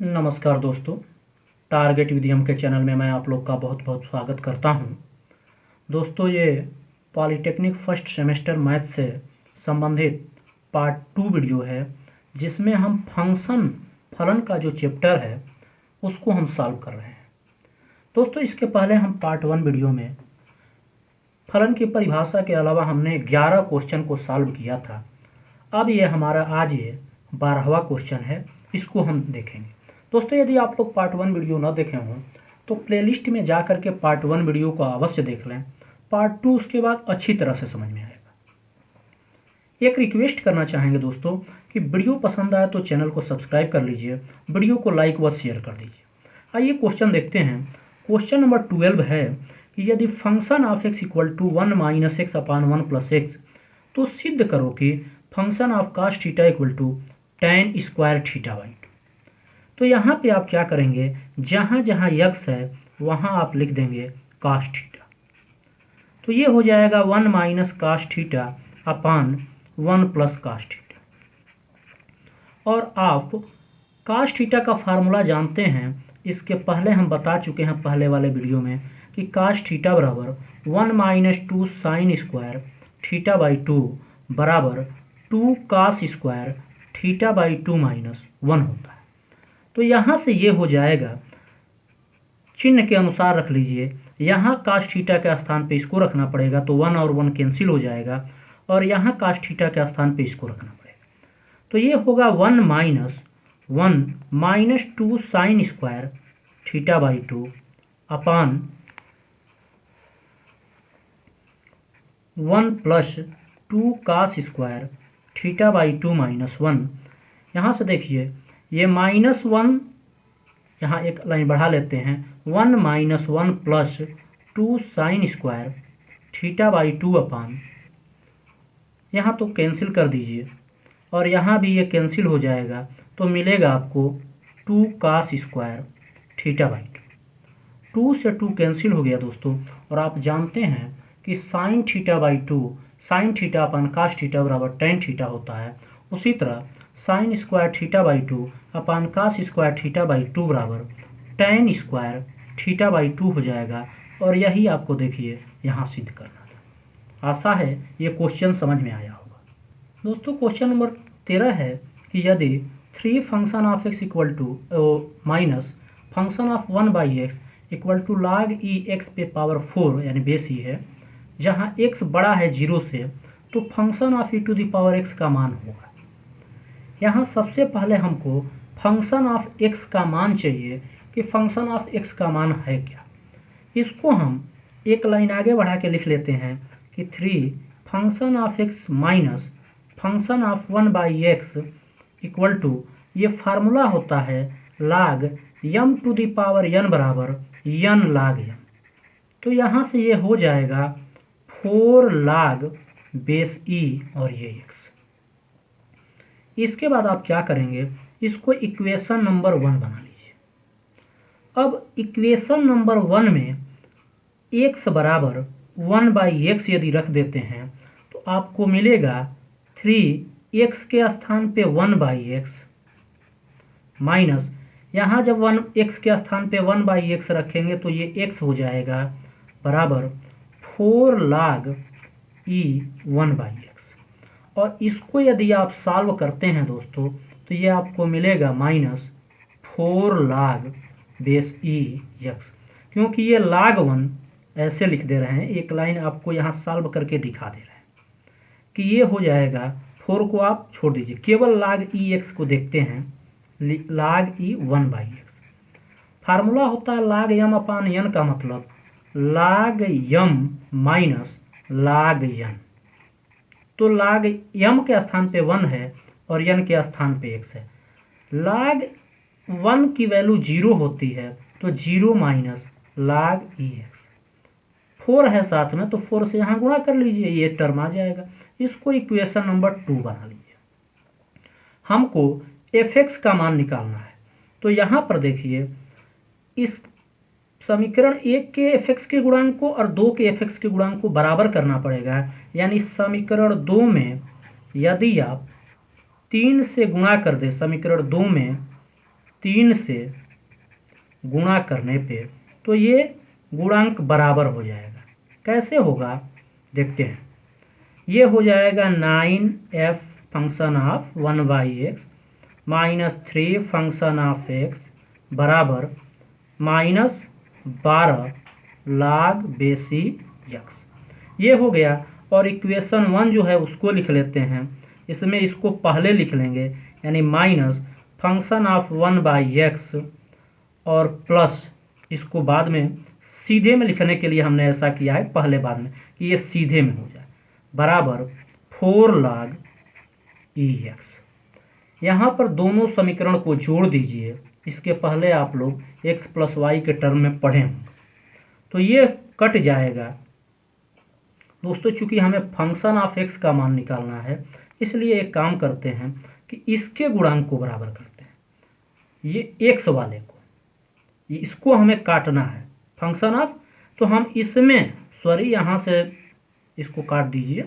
नमस्कार दोस्तों, टारगेट विधियम के चैनल में मैं आप लोग का बहुत बहुत स्वागत करता हूं। दोस्तों, ये पॉलीटेक्निक फर्स्ट सेमेस्टर मैथ से संबंधित पार्ट 2 वीडियो है, जिसमें हम फंक्शन फलन का जो चैप्टर है उसको हम सॉल्व कर रहे हैं। दोस्तों, इसके पहले हम पार्ट 1 वीडियो में फलन की परिभाषा के अलावा हमने 11 क्वेश्चन को सॉल्व किया था। अब ये हमारा आज ये 12वां क्वेश्चन है, इसको हम देखेंगे। दोस्तों, यदि आप लोग पार्ट 1 वीडियो ना देखे हों तो प्लेलिस्ट में जा करके पार्ट 1 वीडियो को अवश्य देख लें। पार्ट 2 उसके बाद अच्छी तरह से समझ में आएगा। एक रिक्वेस्ट करना चाहेंगे दोस्तों कि वीडियो पसंद आए तो चैनल को सब्सक्राइब कर लीजिए, वीडियो को लाइक व शेयर कर दीजिए। आइए क्वेश्चन देखते हैं। क्वेश्चन नंबर 12 है कि यदि function of x equal to 1 minus X upon 1 plus X, तो सिद्ध करो कि function of cos theta equal to tan square theta by 2। तो यहाँ पे आप क्या करेंगे, जहाँ जहाँ x है वहाँ आप लिख देंगे कास थीटा। तो ये हो जाएगा 1 minus cos theta upon 1 plus cos theta. और आप कास थीटा का फार्मूला जानते हैं, इसके पहले हम बता चुके हैं पहले वाले वीडियो में कि कास थीटा बराबर 1 minus 2 sine square theta by 2 बराबर 2 cos square theta by 2 minus 1 होता है। तो यहाँ से ये हो जाएगा, चिन्ह के अनुसार रख लीजिए। यहाँ कास थीटा के स्थान पे इसको रखना पड़ेगा, तो 1 और 1 कैंसिल हो जाएगा, और यहाँ कास थीटा के स्थान पे इसको रखना पड़ेगा। तो ये होगा 1 minus 2 sine square theta by 2 upon 1 plus 2 cos square theta by 2 minus 1। यहाँ से देखिए, ये माइनस 1 यहाँ एक लाइन बढ़ा लेते हैं, 1 minus 1 plus 2 sine square theta by 2 अपान, यहाँ तो कैंसिल कर दीजिए, और यहाँ भी ये कैंसिल हो जाएगा, तो मिलेगा आपको 2 कास स्क्वायर थीटा बाई 2। 2 से 2 कैंसिल हो गया दोस्तों। और आप जानते हैं कि sine theta by 2 sine theta upon cos theta बराबर टेन थीटा होता है। उसी तरह sine square theta by 2 upon cos square theta by 2 बराबर टेन स्क्वायर थीटा बाई 2 हो जाएगा। और यही आपको देखिए यहाँ सिद्ध करना था। आशा है ये क्वेश्चन समझ में आया होगा। दोस्तों, क्वेश्चन नंबर 13 है कि यदि 3 function of X equal to minus function of 1 by X equal to log E X पे पावर 4 यानी बेस ई है, जहाँ x बड़ा है 0 से, तो function of E to the power x का मान होगा। यहाँ सबसे पहले हमको फंक्शन ऑफ x का मान चाहिए कि फंक्शन ऑफ x का मान है क्या। इसको हम एक लाइन आगे बढ़ा के लिख लेते हैं कि 3 function of x minus function of 1 by X equal to, ये फार्मूला होता है log m to the power n बराबर n log m। तो यहाँ से ये हो जाएगा 4 log बेस e और ये x। इसके बाद आप क्या करेंगे, इसको इक्वेशन नंबर 1 बना लीजिए। अब इक्वेशन नंबर 1 में x बराबर 1 बाई एक्स यदि रख देते हैं तो आपको मिलेगा 3x के स्थान पे 1 बाई एक्स माइनस, यहाँ जब 1x के स्थान पे 1 बाई एक्स रखेंगे तो ये x हो जाएगा बराबर 4 log e 1 बाई एक्स। और इसको यदि आप सॉल्व करते हैं दोस्तों, तो ये आपको मिलेगा minus 4 log base e x. क्योंकि ये log 1 ऐसे लिख दे रहे हैं, एक लाइन आपको यहाँ सॉल्व करके दिखा दे रहे हैं कि ये हो जाएगा, 4 को आप छोड़ दीजिए, केवल log e एक्स को देखते हैं, log e 1 by x. Formula होता है log m अपान n का मतलब log m minus log n। तो log m के स्थान पे 1 है और n के स्थान पे x है। log 1 की वैल्यू 0 होती है, तो 0 माइनस log e x। 4 है साथ में, तो 4 से यहाँ गुणा कर लीजिए, ये टर्म आ जाएगा। इसको इक्वेशन नंबर 2 बना लीजिए। हमको fx का मान निकालना है, तो यहाँ पर देखिए, इस समीकरण 1 के fx के गुणांक को और 2 के fx के गुणांक को बराबर करना पड़ेगा। यानी समीकरण 2 में यदि आप 3 से गुणा कर दे, समीकरण 2 में 3 से गुणा करने पे तो ये गुणांक बराबर हो जाएगा। कैसे होगा देखते हैं। ये हो जाएगा 9f function of 1/x minus 3 function of x बराबर माइनस 12 log बेसी x। ये हो गया। और इक्वेशन 1 जो है उसको लिख लेते हैं। इसमें इसको पहले लिख लेंगे, यानी माइनस फंक्शन ऑफ 1/x और प्लस इसको बाद में सीधे में लिखने के लिए हमने ऐसा किया है पहले बाद में कि ये सीधे में हो जाए, बराबर 4 log ex। यहाँ पर दोनों समीकरण को जोड़ दीजिए। इसके पहले आप लोग x प्लस वाई के टर्म में पढ़े होंगे, तो ये कट जाएगा। दोस्तों चूंकि हमें फंक्शन ऑफ x का मान निकालना है, इसलिए एक काम करते हैं कि इसके गुणांक को बराबर करते हैं, ये x वाले को, इसको हमें काटना है फंक्शन ऑफ, तो हम इसमें यहाँ से इसको काट दीजिए,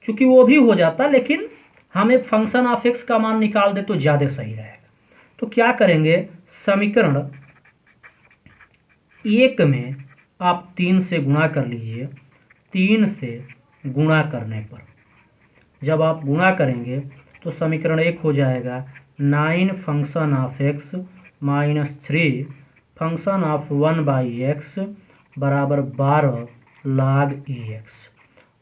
चूंकि वो भी हो जाता, लेकिन हमें फंक्शन ऑफ x का मान निकाल दे तो ज़्यादा सही रहेगा। तो क्या करेंगे, समीकरण 1 में आप 3 से गुणा कर लीजिए। 3 से गुणा करने पर जब आप गुणा करेंगे तो समीकरण 1 हो जाएगा 9 function of x minus 3 function of 1/x बराबर 12 log ex।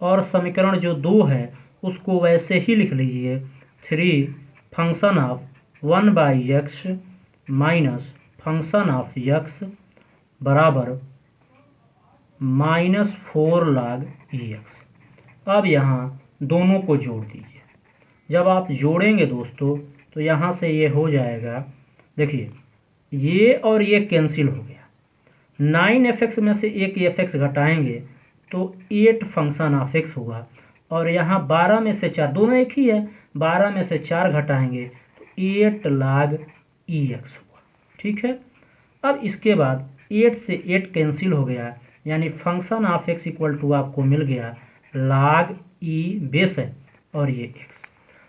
और समीकरण जो 2 है उसको वैसे ही लिख लीजिए, 3 function of 1/x minus function of x बराबर माइनस 4 log ex। अब यहाँ दोनों को जोड़ दीजिए। जब आप जोड़ेंगे दोस्तों तो यहाँ से ये हो जाएगा, देखिए ये और ये कैंसिल हो गया। 9f(x) में से एक f(x) घटाएंगे तो 8 फंक्शन ऑफ x होगा, और यहाँ 12 में से 4, दोनों एक ही है, 12 में से 4 घटाएंगे तो 8 log ex होगा। ठीक है। अब इसके बाद 8 से 8 कैंसिल हो गया, यानी function of x equal to आपको मिल गया log e बेस है और ये x।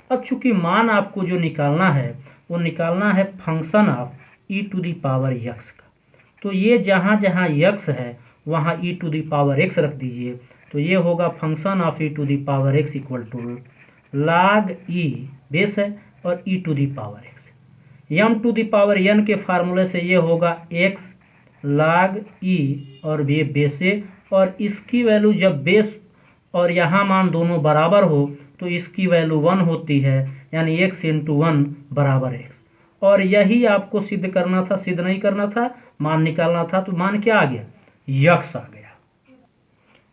अब चूंकि मान आपको जो निकालना है वो निकालना है function of e to the power x का, तो ये जहाँ जहाँ x है वहाँ e to the power x रख दीजिए, तो ये होगा function of e to the power x equal to log e base है और e to the power x। m to the power n के फार्मूले से ये होगा x log e और ये बेस है, और इसकी वैल्यू जब बेस और यहाँ मान दोनों बराबर हो तो इसकी वैल्यू 1 होती है, यानी x इंटू 1 बराबर x। और यही आपको सिद्ध करना था, सिद्ध नहीं करना था, मान निकालना था। तो मान क्या आ गया, यक्स आ गया।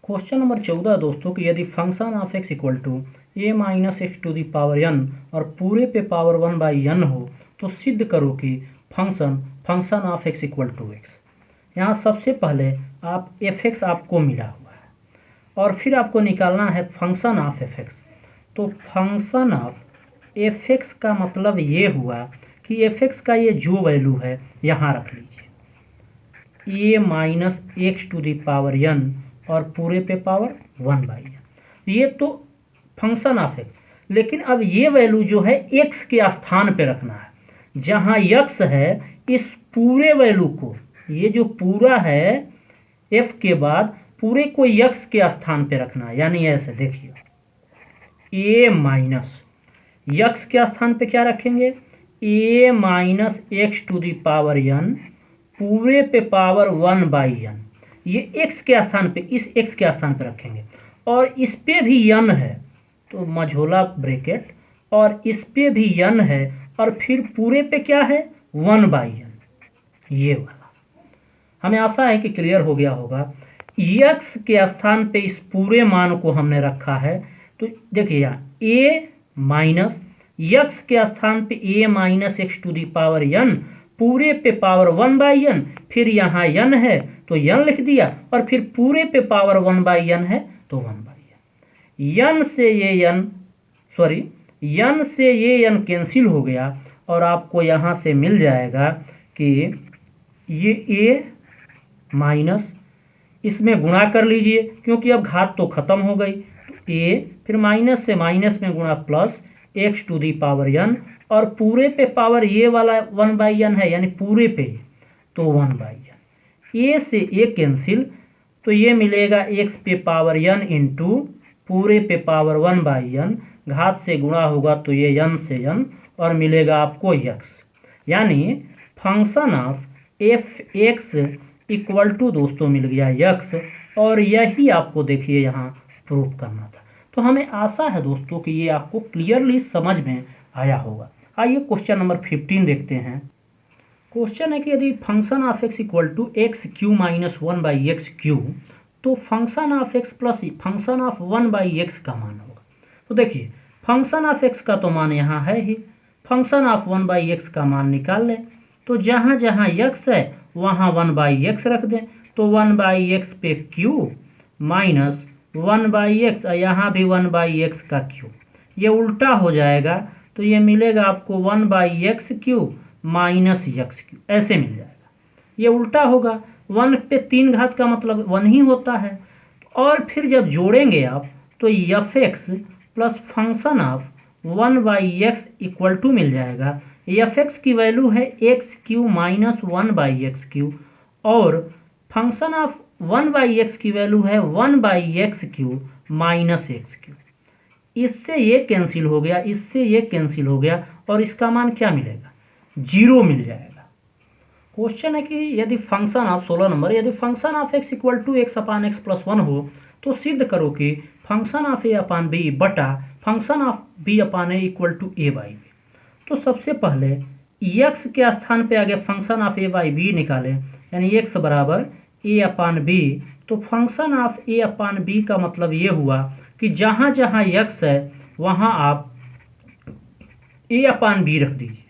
क्वेश्चन नंबर 14 दोस्तों कि यदि function of x equal to a minus X to the power n और पूरे पे पावर 1/n हो तो सिद्ध करो कि function of x equal to x। यहाँ सबसे पहले आप fx आपको मिला हुआ है और फिर आपको निकालना है फंक्शन ऑफ fx। तो फंक्शन ऑफ fx का मतलब ये हुआ कि fx का ये जो वैल्यू है यहाँ रख लीजिए, a minus X to the power n और पूरे पे पावर 1/n। ये तो फंक्शन ऑफ x, लेकिन अब ये वैल्यू जो है x के स्थान पे रखना है। जहाँ x है इस पूरे वैल्यू को, ये जो पूरा है f के बाद पूरे को x के स्थान पे रखना है, यानी ऐसे देखिए a माइनस x के स्थान पे क्या रखेंगे, a minus X to the power n पूरे पे पावर 1/n। ये x के स्थान पे, इस x के स्थान पे रखेंगे, और इस पे भी n है तो मझोला ब्रैकेट, और इस पे भी n है, और फिर पूरे पे क्या है 1/n। ये वाला हमें आशा है कि क्लियर हो गया होगा। x के स्थान पे इस पूरे मान को हमने रखा है, तो देखिए यहाँ a माइनस x के स्थान पे a minus X to the power n पूरे पे पावर 1/n, फिर यहाँ n है तो n लिख दिया, और फिर पूरे पे पावर 1/n है तो 1/n। n से ये n कैंसिल हो गया, और आपको यहाँ से मिल जाएगा कि ये a माइनस, इसमें गुणा कर लीजिए क्योंकि अब घात तो खत्म हो गई, तो a फिर माइनस से माइनस में गुणा plus X to the power n और पूरे पे पावर ये वाला 1/n है, यानी पूरे पे तो 1/n। ए से ए कैंसिल, तो ये मिलेगा x पे पावर n इंटू पूरे पे पावर 1/n, घात से गुणा होगा तो ये n से n और मिलेगा आपको x, यानी function of F X equal to दोस्तों मिल गया x, और यही आपको देखिए यहाँ प्रूफ करना था। तो हमें आशा है दोस्तों कि ये आपको क्लियरली समझ में आया होगा। आइए क्वेश्चन नंबर 15 देखते हैं। क्वेश्चन है कि यदि function of x equal to x cube minus 1/x cube, तो function of x plus function of 1/x का मान होगा। तो देखिए फंक्शन ऑफ x का तो मान यहाँ है ही, फंक्शन ऑफ 1/x का मान निकाल लें। तो जहाँ जहाँ x है वहाँ 1/x रख दें, तो 1/x पे q माइनस 1/x, यहाँ भी 1/x का q, ये उल्टा हो जाएगा तो ये मिलेगा आपको 1/x³ माइनस x³, ऐसे मिल जाएगा। ये उल्टा होगा, 1 पे 3 घात का मतलब 1 ही होता है। और फिर जब जोड़ेंगे आप तो f(x) plus function of 1/x equal to मिल जाएगा, f(x) की वैल्यू है x³ माइनस 1/x³ और फंक्शन ऑफ 1/x की वैल्यू है 1/x³ माइनस x³। इससे ये कैंसिल हो गया, इससे ये कैंसिल हो गया, और इसका मान क्या मिलेगा? 0 मिल जाएगा। क्वेश्चन है कि यदि फंक्शन ऑफ 16 नंबर, यदि function of x equal to x upon x plus 1 हो तो सिद्ध करो कि function of a upon b बटा function of b upon a equal to a/b। तो सबसे पहले x के स्थान पे आगे फंक्शन ऑफ a/b निकालें, यानी x बराबर a अपान b। तो function of a upon b का मतलब ये हुआ कि जहाँ जहाँ x है वहाँ आप a अपान b रख दीजिए,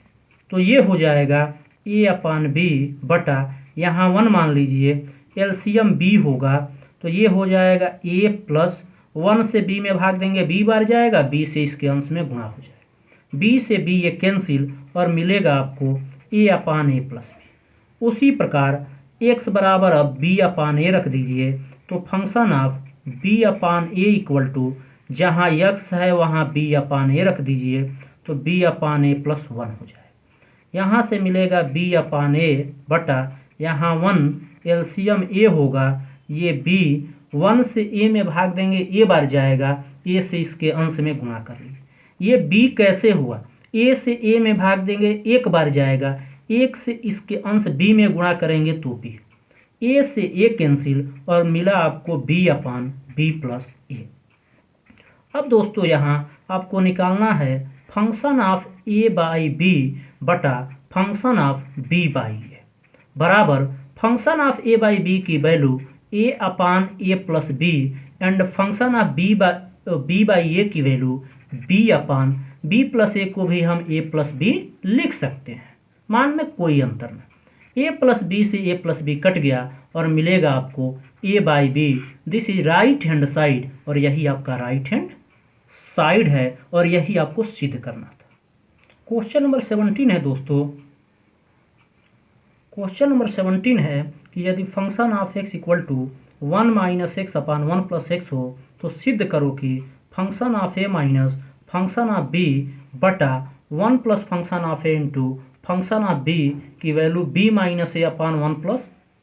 तो ये हो जाएगा a अपान b बटा यहाँ 1 मान लीजिए, एलसीएम b होगा तो ये हो जाएगा a प्लस 1 से b में भाग देंगे b बार जाएगा, b से इसके अंश में गुणा हो जाएगा, b से b ये कैंसिल और मिलेगा आपको a upon a plus b। उसी प्रकार x बराबर अब b अपान a रख दीजिए, तो function of b upon a equal to जहाँ x है वहाँ b अपान a रख दीजिए, तो b अपान a प्लस 1 हो जाएगा। यहाँ से मिलेगा b अपान a बटा यहाँ 1 एलसीएम a होगा, ये b 1 से a में भाग देंगे a बार जाएगा, a से इसके अंश में गुणा कर लीजिए। ये b कैसे हुआ? a से a में भाग देंगे 1 बार जाएगा, 1 से इसके अंश b में गुणा करेंगे तो b, a से a कैंसिल और मिला आपको b upon b plus a। अब दोस्तों यहाँ आपको निकालना है फंक्शन ऑफ a/b बटा फंक्शन ऑफ b/a बराबर फंक्शन ऑफ a/b की value a upon a plus b and function of b/a की value b upon b plus a को भी हम a प्लस b लिख सकते हैं, मान में कोई अंतर नहीं। a प्लस b से a प्लस b कट गया और मिलेगा आपको a/b। This is right hand side, और यही आपका राइट हैंड साइड है और यही आपको सिद्ध करना था। क्वेश्चन नंबर 17 है दोस्तों। क्वेश्चन नंबर 17 है कि यदि function of x equal to 1 minus x upon 1 plus x हो तो सिद्ध करो कि function of a minus function of b बटा 1 plus function of a into function of b की value b minus a upon 1 plus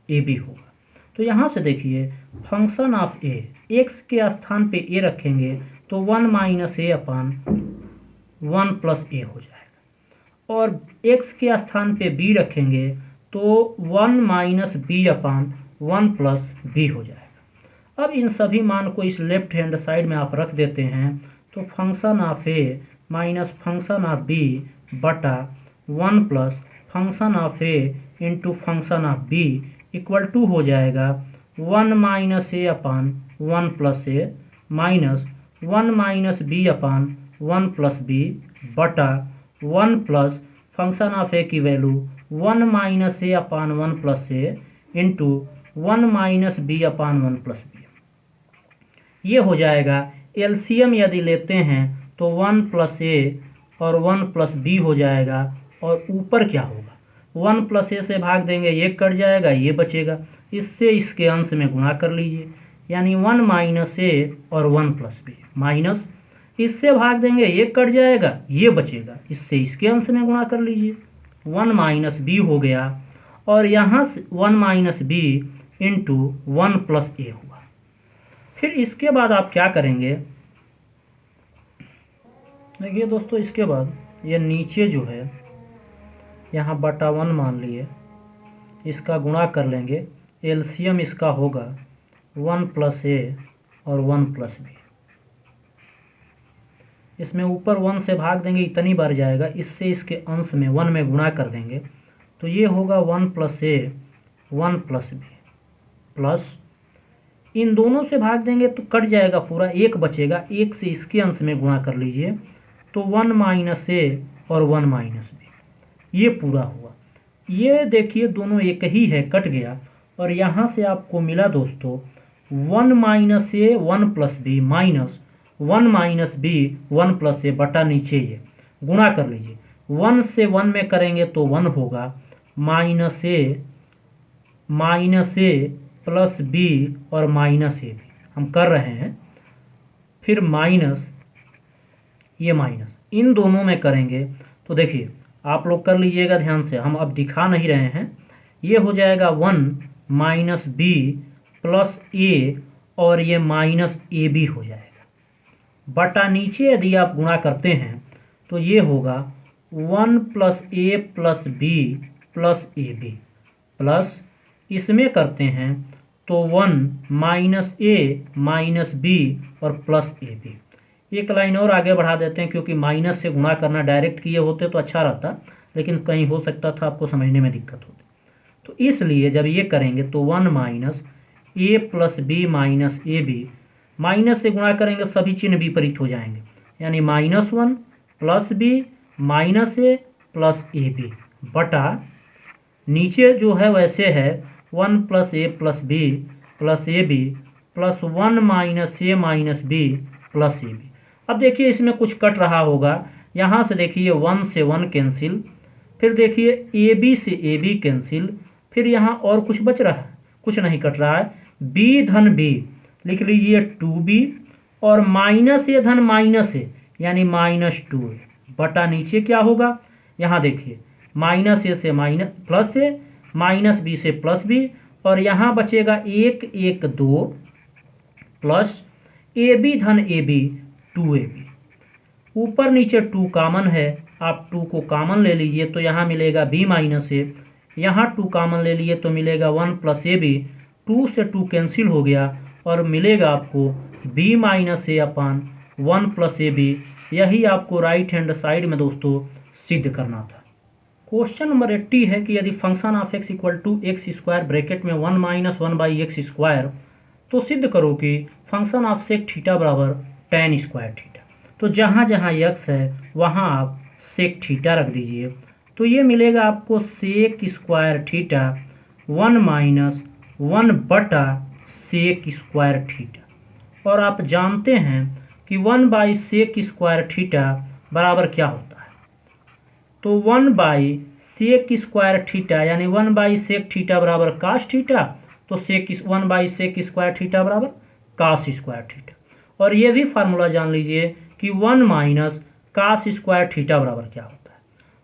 A B होगा। तो यहाँ से देखिए फंक्शन ऑफ a, x के स्थान पे a रखेंगे तो 1 minus a upon 1 plus a हो जाएगा, और x के स्थान पे b रखेंगे तो 1 minus b upon 1 plus b हो जाएगा। अब इन सभी मान को इस लेफ्ट हैंड साइड में आप रख देते हैं, तो function of a minus function of b बटा 1 plus function of a into function of b equal to हो जाएगा 1 minus a upon 1 plus a minus 1 minus b upon 1 plus b बटा 1 प्लस फंक्शन ऑफ a की value 1 minus a upon 1 plus a into 1 minus b upon 1 plus b। ये हो जाएगा, LCM यदि लेते हैं तो 1 प्लस a और 1 प्लस b हो जाएगा, और ऊपर क्या होगा 1 प्लस a से भाग देंगे ये कट जाएगा, ये बचेगा, इससे इसके अंश में गुणा कर लीजिए, यानी 1 माइनस a और 1 प्लस b माइनस इससे भाग देंगे, ये कट जाएगा, ये बचेगा, इससे इसके अंश में गुणा कर लीजिए, 1 माइनस बी हो गया, और यहाँ से 1 माइनस बी इंटू 1 प्लस ए हुआ। फिर इसके बाद आप क्या करेंगे, देखिए दोस्तों, इसके बाद ये नीचे जो है यहाँ बटा 1 मान लिए, इसका गुणा कर लेंगे, एलसीएम इसका होगा 1 प्लस ए और 1 प्लस बी। इसमें ऊपर 1 से भाग देंगे, इतनी बार जाएगा, इससे इसके अंश में 1 में गुणा कर देंगे, तो ये होगा 1 प्लस ए 1 प्लस बी, प्लस इन दोनों से भाग देंगे तो कट जाएगा पूरा, एक बचेगा, एक से इसके अंश में गुणा कर लीजिए, तो 1 माइनस ए और 1 माइनस बी, ये पूरा हुआ। ये देखिए दोनों एक ही है, कट गया, और यहाँ से आपको मिला दोस्तों 1 minus a 1 plus B minus 1 minus b 1 plus a बटा नीचे ये गुणा कर लीजिए, 1 से 1 में करेंगे तो 1 होगा, माइनस ए प्लस बी और माइनस ए बी हम कर रहे हैं, फिर माइनस ये माइनस, इन दोनों में करेंगे तो देखिए आप लोग कर लीजिएगा ध्यान से, हम अब दिखा नहीं रहे हैं, ये हो जाएगा 1 माइनस बी प्लस ए और ये माइनस ए बी हो जाएगा, बटा नीचे यदि आप गुणा करते हैं तो ये होगा 1 plus A plus B plus A B, plus इसमें करते हैं तो 1 माइनस ए माइनस बी और प्लस ए बी। एक लाइन और आगे बढ़ा देते हैं, क्योंकि माइनस से गुणा करना डायरेक्ट किए होते तो अच्छा रहता, लेकिन कहीं हो सकता था आपको समझने में दिक्कत होती, तो इसलिए जब ये करेंगे तो 1 minus A plus B minus A B, minus से गुणा करेंगे सभी चिन्ह विपरीत हो जाएंगे, यानी -1 plus B minus A plus A B, बटा नीचे जो है वैसे है 1 plus A plus B plus A B plus 1 minus A minus B plus A B. अब देखिए इसमें कुछ कट रहा होगा, यहाँ से देखिए 1 से 1 कैंसिल, फिर देखिए ए बी से ए बी कैंसिल, फिर यहाँ और कुछ बच रहा है, कुछ नहीं कट रहा है, बी धन बी लिख लीजिए 2b और माइनस ए धन माइनस ए यानी -2a, बटा नीचे क्या होगा, यहाँ देखिए माइनस ए से माइनस प्लस ए, माइनस बी से प्लस बी, और यहाँ बचेगा 1 1 2 प्लस ए बी धन ए बी 2ab, ऊपर नीचे 2 कामन है, आप 2 को कामन ले लीजिए तो यहाँ मिलेगा b माइनस ए, यहाँ 2 कामन ले लिए तो मिलेगा 1 प्लस ए बी, 2 से 2 कैंसिल हो गया और मिलेगा आपको b minus A upon 1 plus A B. यही आपको राइट हैंड साइड में दोस्तों सिद्ध करना था। क्वेश्चन नंबर 80 है कि यदि function of x equal to x square bracket में 1 माइनस 1 बाई एक्स स्क्वायर, तो सिद्ध करो कि फंक्शन ऑफ सेक थीटा बराबर tan स्क्वायर थीटा। तो जहाँ जहाँ x है वहाँ आप सेक थीटा रख दीजिए, तो ये मिलेगा आपको सेक स्क्वायर थीटा 1 माइनस 1 बटा सेक स्क्वायर थीटा, और आप जानते हैं कि 1 बाई सेक स्क्वायर थीटा बराबर क्या होता है, तो 1 बाई सेक स्क्वायर थीटा यानी 1 बाई सेक थीटा बराबर कास थीटा, तो 1 बाई सेक स्क्वायर थीटा बराबर कास स्क्वायर थीटा, और ये भी फार्मूला जान लीजिए कि 1 माइनस कास स्क्वायर थीटा बराबर क्या होता है,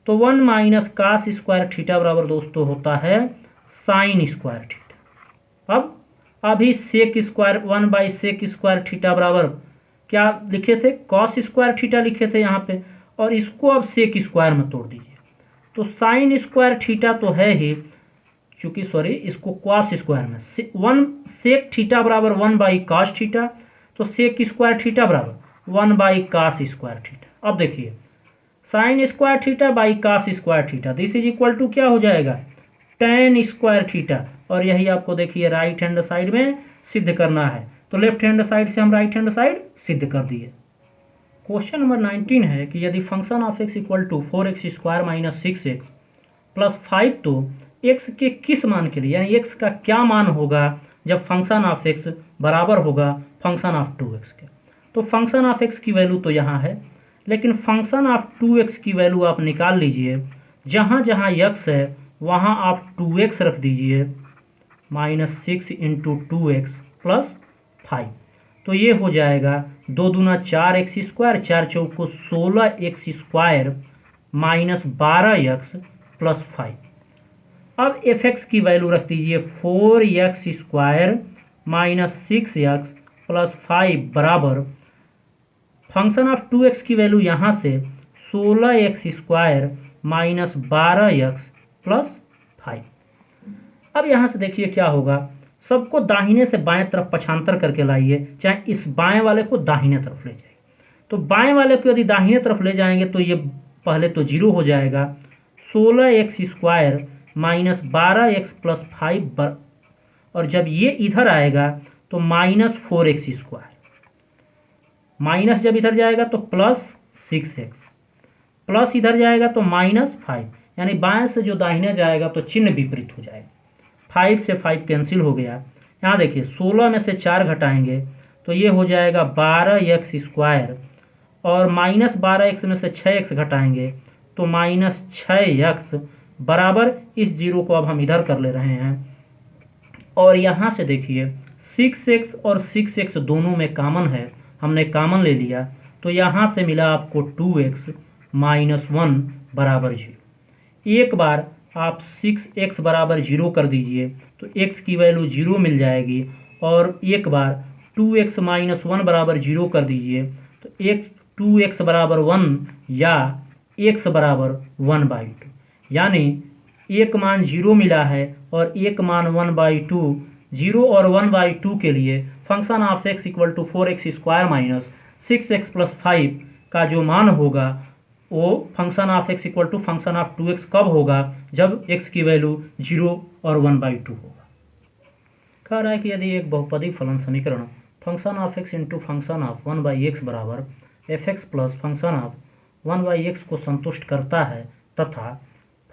तो 1 माइनस कास स्क्वायर थीटा बराबर दोस्तों होता है साइन स्क्वायर थीटा। अब अभी sec square 1 by sec square theta बराबर क्या लिखे थे, कॉस स्क्वायर थीटा लिखे थे यहाँ पे, और इसको अब सेक स्क्वायर में तोड़ दीजिए, तो साइन स्क्वायर थीटा तो है ही, चूंकि सॉरी इसको कॉस स्क्वायर में 1 सेक थीटा बराबर 1 बाई कॉस थीटा, तो सेक स्क्वायर थीटा बराबर 1 बाई कॉस स्क्वायर थीटा। अब देखिए sine square theta by cos square theta, this is equal to क्या हो जाएगा, tan स्क्वायर थीटा, और यही आपको देखिए राइट हैंड साइड में सिद्ध करना है, तो लेफ्ट हैंड साइड से हम राइट हैंड साइड सिद्ध कर दिए। क्वेश्चन नंबर 19 है कि यदि function of x equal to 4x square minus 6x plus 5, तो x के किस मान के लिए, यानी x का क्या मान होगा जब फंक्शन ऑफ x बराबर होगा फंक्शन ऑफ 2x के। तो फंक्शन ऑफ x की वैल्यू तो यहाँ है, लेकिन फंक्शन ऑफ 2x की वैल्यू आप निकाल लीजिए, जहाँ जहाँ x है वहाँ आप 2x रख दीजिए, -6 × 2x प्लस 5, तो ये हो जाएगा दो दूना 4x² 4 चौको 16x² माइनस 12x प्लस 5। अब fx की वैल्यू रख दीजिए 4x² माइनस 6x प्लस 5 बराबर फंक्शन ऑफ 2x की वैल्यू यहाँ से 16x² माइनस 12x प्लस 5। अब यहाँ से देखिए क्या होगा, सबको दाहिने से बाएं तरफ पक्षांतर करके लाइए, चाहे इस बाएं वाले को दाहिने तरफ ले जाइए। तो बाएं वाले को यदि दाहिने तरफ ले जाएंगे तो ये पहले तो 0 हो जाएगा, 16x² माइनस 12x प्लस 5 और जब ये इधर आएगा तो माइनस 4x², माइनस जब इधर जाएगा तो प्लस 6x, प्लस इधर जाएगा तो माइनस 5, यानी बाएं से जो दाहिने जाएगा तो चिन्ह विपरीत हो जाएगा। 5 से 5 कैंसिल हो गया। यहाँ देखिए 16 में से 4 घटाएंगे तो ये हो जाएगा 12x² और माइनस 12x में से 6x घटाएंगे तो माइनस 6x बराबर, इस जीरो को अब हम इधर कर ले रहे हैं और यहाँ से देखिए 6x और 6x दोनों में कॉमन है, हमने कॉमन ले लिया तो यहाँ से मिला आपको 2x माइनस 1 बराबर 0। एक बार आप 6x बराबर 0 कर दीजिए तो x की वैल्यू 0 मिल जाएगी और एक बार 2x माइनस 1 बराबर 0 कर दीजिए तो 2x बराबर 1 या x बराबर 1/2, यानी एक मान 0 मिला है और एक मान 1/2। 0 और 1/2 के लिए function of x equal to 4x² minus 6x plus 5 का जो मान होगा वो function of x equal to function of 2x कब होगा, जब x की वैल्यू 0 और 1/2 होगा। कह रहा है कि यदि एक बहुपदी फलन समीकरण function of x into function of 1/x बराबर fx plus function of 1/x को संतुष्ट करता है तथा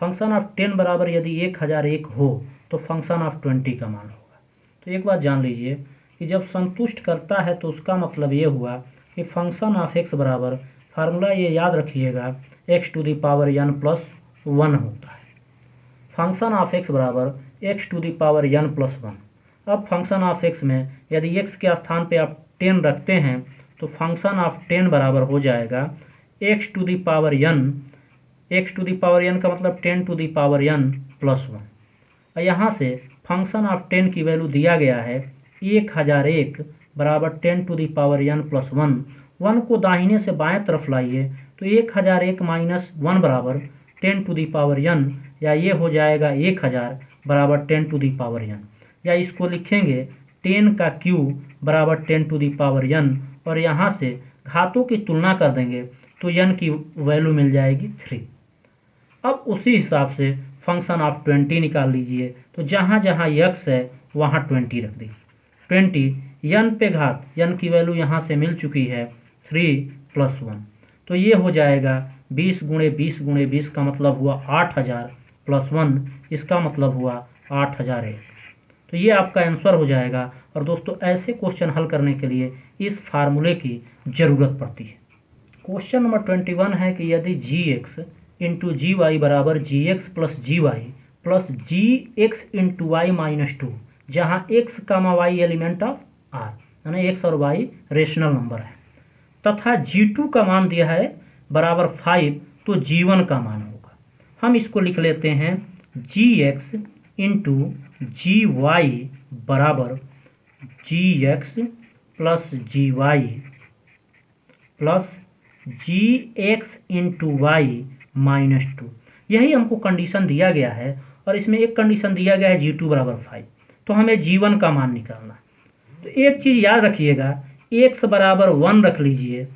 फंक्शन ऑफ 10 बराबर यदि 1001 हो तो फंक्शन ऑफ 20 का मान होगा। तो एक बात जान लीजिए कि जब संतुष्ट करता है तो उसका मतलब ये हुआ कि फंक्शन ऑफ x बराबर, फार्मूला ये याद रखिएगा, x to the power n plus 1 होता है। फंक्शन ऑफ x बराबर x to the power n plus 1। अब फंक्शन ऑफ x में यदि x के स्थान पे आप 10 रखते हैं तो फंक्शन ऑफ 10 बराबर हो जाएगा x to the power n, x to the power n का मतलब 10 to the power n plus 1। और यहाँ से फंक्शन ऑफ 10 की वैल्यू दिया गया है 1001 बराबर 10 to the power n plus 1। 1 को दाहिने से बाएं तरफ लाइए तो 1001 माइनस 1 बराबर 10 टू दी पावर n, या ये हो जाएगा 1000 बराबर 10 टू दी पावर n, या इसको लिखेंगे 10 का क्यूब बराबर 10 टू दी पावर n और यहाँ से घातों की तुलना कर देंगे तो n की वैल्यू मिल जाएगी 3। अब उसी हिसाब से फंक्शन ऑफ 20 निकाल लीजिए, तो जहाँ जहाँ x है वहाँ 20 रख दीजिए। 20 n पे घात, n की वैल्यू यहाँ से मिल चुकी है 3 प्लस 1, तो ये हो जाएगा 20 गुणे 20 गुणे 20 का मतलब हुआ 8000 प्लस 1, इसका मतलब हुआ 8001। तो ये आपका आंसर हो जाएगा। और दोस्तों ऐसे क्वेश्चन हल करने के लिए इस फार्मूले की ज़रूरत पड़ती है। क्वेश्चन नंबर 21 है कि यदि gx इंटू जी वाई बराबर gx plus g y plus gx into y minus 2, जहाँ x comma y element of r, यानी x और y रेशनल नंबर है, तथा g2 का मान दिया है बराबर 5, तो g1 का मान होगा। हम इसको लिख लेते हैं gx इंटू जी वाई बराबर gx plus g y plus gx into y minus 2। यही हमको कंडीशन दिया गया है और इसमें एक कंडीशन दिया गया है g2 बराबर 5, तो हमें g1 का मान निकालना है। तो एक चीज़ याद रखिएगा, x बराबर 1 रख लीजिए,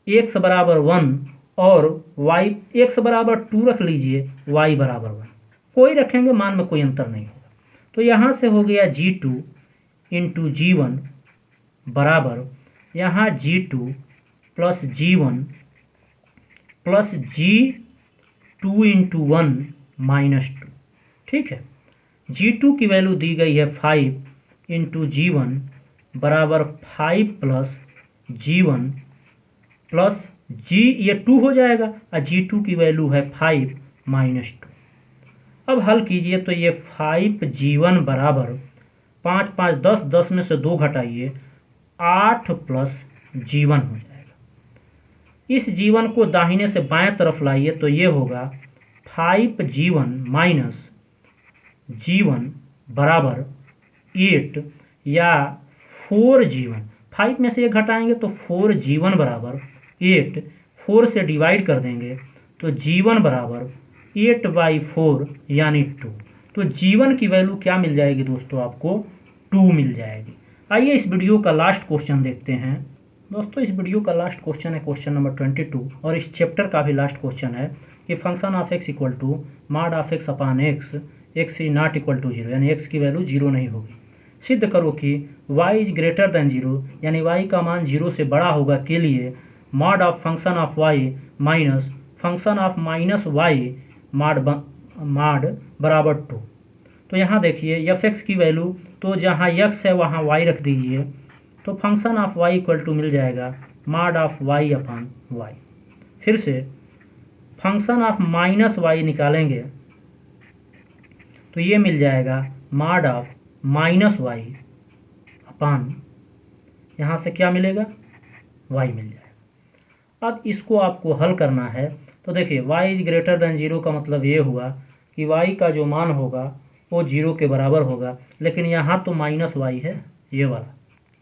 x बराबर 1 और y x बराबर 2 रख लीजिए, y बराबर 1, कोई रखेंगे मान में कोई अंतर नहीं होगा। तो यहाँ से हो गया g2 इंटू जी1 बराबर यहाँ g2 plus g1 plus g2 into 1 minus 2। ठीक है, g2 की वैल्यू दी गई है 5 इंटू जी1 बराबर 5 प्लस g1 प्लस g, ये 2 हो जाएगा और g2 की वैल्यू है 5 माइनस 2। अब हल कीजिए तो ये 5g1 बराबर 5 5 10, 10 में से 2 घटाइए 8 प्लस G1 हो जाएगा। इस G1 को दाहिने से बाएं तरफ लाइए तो ये होगा 5G1 माइनस G1 बराबर 8 या 4G1। 5 में से ये घटाएंगे तो 4G1 बराबर 8, 4 से डिवाइड कर देंगे तो G1 बराबर 8/4 यानी 2। तो G1 की वैल्यू क्या मिल जाएगी दोस्तों, आपको 2 मिल जाएगी। आइए इस वीडियो का लास्ट क्वेश्चन देखते हैं। दोस्तों इस वीडियो का लास्ट क्वेश्चन है क्वेश्चन नंबर 22 और इस चैप्टर का भी लास्ट क्वेश्चन है कि function of x equal to mod of x upon x, x is not equal to 0, यानी x की वैल्यू 0 नहीं होगी। सिद्ध करो कि y इज ग्रेटर देन 0, यानी y का मान 0 से बड़ा होगा के लिए mod of function of y minus function of minus y mod बराबर 2। तो यहाँ देखिए fx की वैल्यू, तो जहाँ x है वहाँ y रख दीजिए, तो function of y equal to मिल जाएगा mod of y upon y। फिर से फंक्शन ऑफ माइनस y निकालेंगे तो ये मिल जाएगा मॉड ऑफ माइनस y अपान, यहाँ से क्या मिलेगा, y मिल जाएगा। अब इसको आपको हल करना है तो देखिए y इज ग्रेटर देन 0 का मतलब ये हुआ कि y का जो मान होगा वो 0 के बराबर होगा, लेकिन यहाँ तो माइनस y है, ये वाला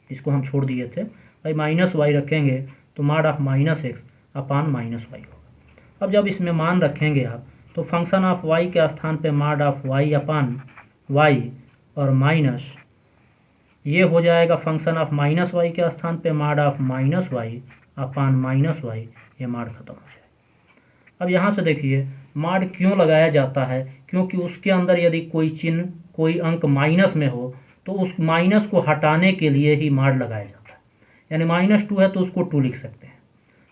इसको हम छोड़ दिए थे भाई, माइनस y रखेंगे तो mod of minus x upon minus y होगा। अब जब इसमें मान रखेंगे आप तो फंक्शन ऑफ y के स्थान पे mod of y upon y और माइनस ये हो जाएगा फंक्शन ऑफ माइनस y के स्थान पे mod of minus y upon minus y, ये मॉड खत्म हो जाएगा। अब यहाँ से देखिए मॉड क्यों लगाया जाता है, क्योंकि उसके अंदर यदि कोई चिन्ह कोई अंक माइनस में हो तो उस माइनस को हटाने के लिए ही मॉड लगाया जाता है। यानी -2 है तो उसको 2 लिख सकते हैं,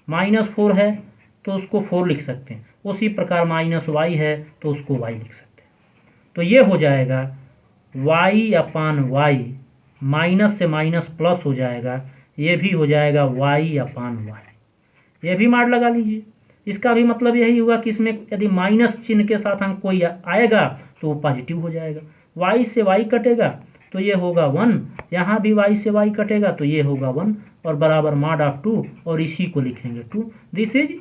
-4 है तो उसको 4 लिख सकते हैं, उसी प्रकार -y है तो उसको y लिख सकते हैं। तो ये हो जाएगा y अपान y, माइनस से माइनस प्लस हो जाएगा, ये भी हो जाएगा y अपान y। ये भी मॉड लगा लीजिए। इसका भी मतलब यही हुआ कि इसमें यदि माइनस चिन्ह के साथ अंक कोई आएगा तो वो पॉजिटिव हो जाएगा। y से y कटेगा तो ये होगा 1, यहाँ भी y से y कटेगा तो ये होगा 1 और बराबर मॉड ऑफ 2 और इसी को लिखेंगे 2। This is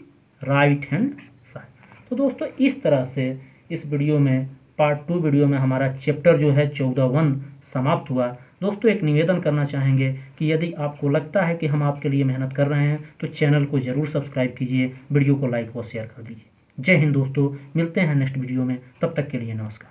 right hand side. तो दोस्तों इस तरह से इस वीडियो में पार्ट 2 वीडियो में हमारा चैप्टर जो है 14 समाप्त हुआ। दोस्तों एक निवेदन करना चाहेंगे कि यदि आपको लगता है कि हम आपके लिए मेहनत कर रहे हैं तो चैनल को ज़रूर सब्सक्राइब कीजिए, वीडियो को लाइक और शेयर कर दीजिए। जय हिंद दोस्तों, मिलते हैं नेक्स्ट वीडियो में, तब तक के लिए नमस्कार।